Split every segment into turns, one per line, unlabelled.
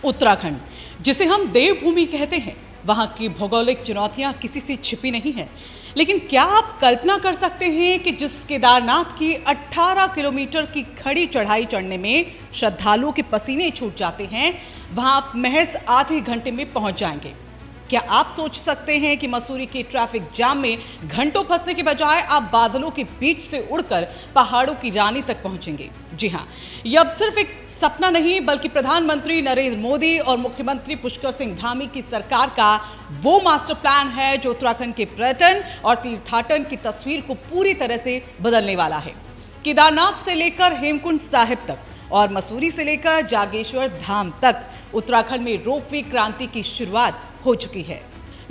उत्तराखंड, जिसे हम देवभूमि कहते हैं, वहां की भौगोलिक चुनौतियां किसी से छिपी नहीं है। लेकिन क्या आप कल्पना कर सकते हैं कि जिस केदारनाथ की 18 किलोमीटर की खड़ी चढ़ाई चढ़ने में श्रद्धालुओं के पसीने छूट जाते हैं, वहां आप महज आधे घंटे में पहुंच जाएंगे? क्या आप सोच सकते हैं कि मसूरी के ट्रैफिक जाम में घंटों फंसने के बजाय आप बादलों के बीच से उड़कर पहाड़ों की रानी तक पहुंचेंगे? जी हां, यह अब सिर्फ एक सपना नहीं, बल्कि प्रधानमंत्री नरेंद्र मोदी और मुख्यमंत्री पुष्कर सिंह धामी की सरकार का वो मास्टर प्लान है जो उत्तराखंड के पर्यटन और तीर्थाटन की तस्वीर को पूरी तरह से बदलने वाला है। केदारनाथ से लेकर हेमकुंड साहिब तक और मसूरी से लेकर जागेश्वर धाम तक उत्तराखंड में रोपवे क्रांति की शुरुआत हो चुकी है।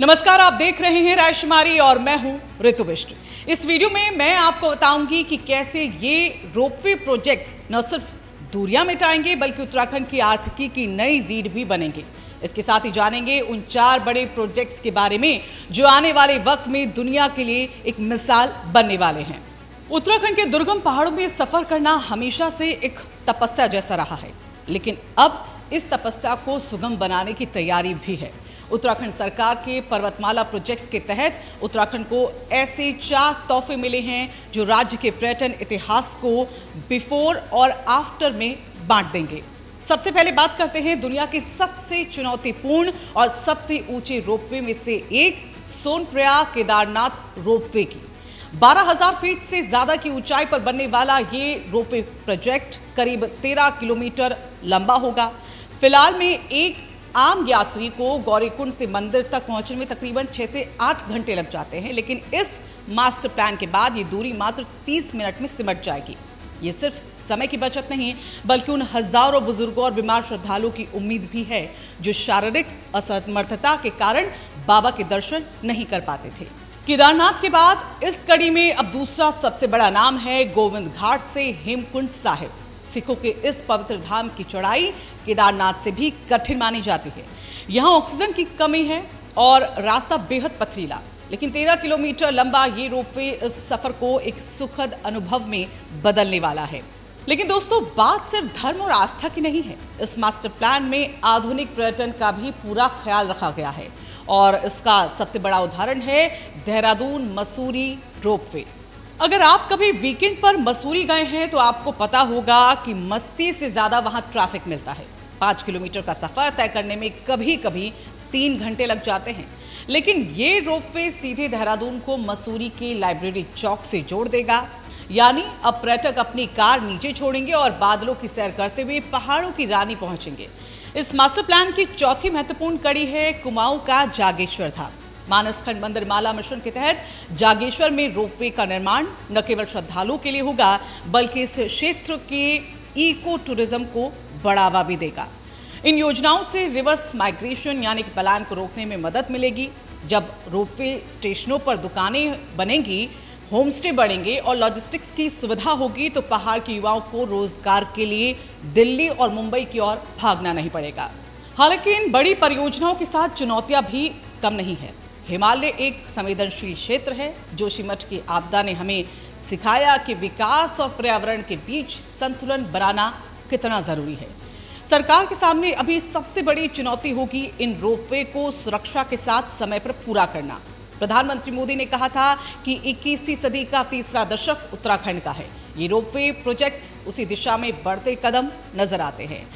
नमस्कार, आप देख रहे हैं रायशुमारी और मैं हूं ऋतु बिष्ट। इस वीडियो में मैं आपको बताऊंगी कि कैसे ये रोपवे प्रोजेक्ट्स न सिर्फ दूरियां मिटाएंगे बल्कि उत्तराखंड की आर्थिकी की नई रीढ़ भी बनेंगे। इसके साथ ही जानेंगे उन 4 बड़े प्रोजेक्ट्स के बारे में जो आने वाले वक्त में दुनिया के लिए एक मिसाल बनने वाले हैं। उत्तराखंड के दुर्गम पहाड़ों में सफर करना हमेशा से एक तपस्या जैसा रहा है, लेकिन अब इस तपस्या को सुगम बनाने की तैयारी भी है। उत्तराखंड सरकार के पर्वतमाला प्रोजेक्ट्स के तहत उत्तराखंड को ऐसे 4 तोहफे मिले हैं जो राज्य के पर्यटन इतिहास को बिफोर और आफ्टर में बांट देंगे। सबसे पहले बात करते हैं दुनिया के सबसे चुनौतीपूर्ण और सबसे ऊंचे रोपवे में से एक सोनप्रयाग केदारनाथ रोपवे की। 12,000 फीट से ज्यादा की ऊंचाई पर बनने वाला ये रोपवे प्रोजेक्ट करीब 13 किलोमीटर लंबा होगा। फिलहाल में एक आम यात्री को गौरीकुंड से मंदिर तक पहुंचने में तकरीबन 6 से 8 घंटे लग जाते हैं, लेकिन इस मास्टर प्लान के बाद ये दूरी मात्र 30 मिनट में सिमट जाएगी। ये सिर्फ समय की बचत नहीं, बल्कि उन हजारों बुजुर्गों और बीमार श्रद्धालुओं की उम्मीद भी है जो शारीरिक असमर्थता के कारण बाबा के दर्शन नहीं कर पाते थे। केदारनाथ के बाद इस कड़ी में अब दूसरा सबसे बड़ा नाम है गोविंद घाट से हेमकुंड साहिब। सिखों के इस पवित्र धाम की चढ़ाई केदारनाथ से भी कठिन मानी जाती है। यहाँ ऑक्सीजन की कमी है और रास्ता बेहद पथरीला, लेकिन 13 किलोमीटर लंबा ये रोपवे इस सफर को एक सुखद अनुभव में बदलने वाला है। लेकिन दोस्तों, बात सिर्फ धर्म और आस्था की नहीं है। इस मास्टर प्लान में आधुनिक पर्यटन का भी पूरा ख्याल रखा गया है और इसका सबसे बड़ा उदाहरण है देहरादून मसूरी रोपवे। अगर आप कभी वीकेंड पर मसूरी गए हैं तो आपको पता होगा कि मस्ती से ज्यादा वहां ट्रैफिक मिलता है। 5 किलोमीटर का सफर तय करने में कभी कभी 3 घंटे लग जाते हैं, लेकिन ये रोपवे सीधे देहरादून को मसूरी के लाइब्रेरी चौक से जोड़ देगा। यानी अब पर्यटक अपनी कार नीचे छोड़ेंगे और बादलों की सैर करते हुए पहाड़ों की रानी पहुंचेंगे। इस मास्टर प्लान की चौथी महत्वपूर्ण कड़ी है कुमाऊं का जागेश्वर धाम। मानसखंड मंदिरमाला मिशन के तहत जागेश्वर में रोपवे का निर्माण न केवल श्रद्धालुओं के लिए होगा, बल्कि इस क्षेत्र के इको टूरिज्म को बढ़ावा भी देगा। इन योजनाओं से रिवर्स माइग्रेशन यानी कि पलायन को रोकने में मदद मिलेगी। जब रोपवे स्टेशनों पर दुकानें बनेंगी, होम स्टे बढ़ेंगे और लॉजिस्टिक्स की सुविधा होगी, तो पहाड़ के युवाओं को रोजगार के लिए दिल्ली और मुंबई की ओर भागना नहीं पड़ेगा। हालांकि इन बड़ी परियोजनाओं के साथ चुनौतियां भी कम नहीं है। हिमालय एक संवेदनशील क्षेत्र है। जोशीमठ की आपदा ने हमें सिखाया कि विकास और पर्यावरण के बीच संतुलन बनाना कितना जरूरी है। सरकार के सामने अभी सबसे बड़ी चुनौती होगी इन रोपवे को सुरक्षा के साथ समय पर पूरा करना। प्रधानमंत्री मोदी ने कहा था कि 21वीं सदी का तीसरा दशक उत्तराखंड का है। ये रोपवे प्रोजेक्ट्स उसी दिशा में बढ़ते कदम नजर आते हैं।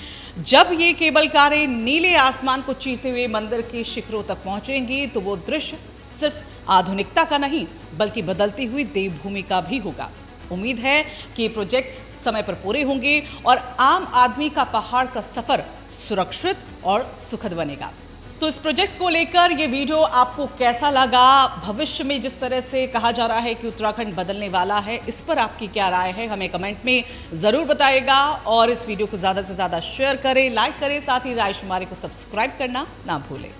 जब ये केबल कारें नीले आसमान को चीरते हुए मंदिर के शिखरों तक पहुंचेंगी, तो वो दृश्य सिर्फ आधुनिकता का नहीं, बल्कि बदलती हुई देवभूमि का भी होगा। उम्मीद है कि ये प्रोजेक्ट्स समय पर पूरे होंगे और आम आदमी का पहाड़ का सफर सुरक्षित और सुखद बनेगा। तो इस प्रोजेक्ट को लेकर ये वीडियो आपको कैसा लगा? भविष्य में जिस तरह से कहा जा रहा है कि उत्तराखंड बदलने वाला है, इस पर आपकी क्या राय है? हमें कमेंट में ज़रूर बताइएगा और इस वीडियो को ज़्यादा से ज़्यादा शेयर करें, लाइक करें, साथ ही रायशुमारी को सब्सक्राइब करना ना भूलें।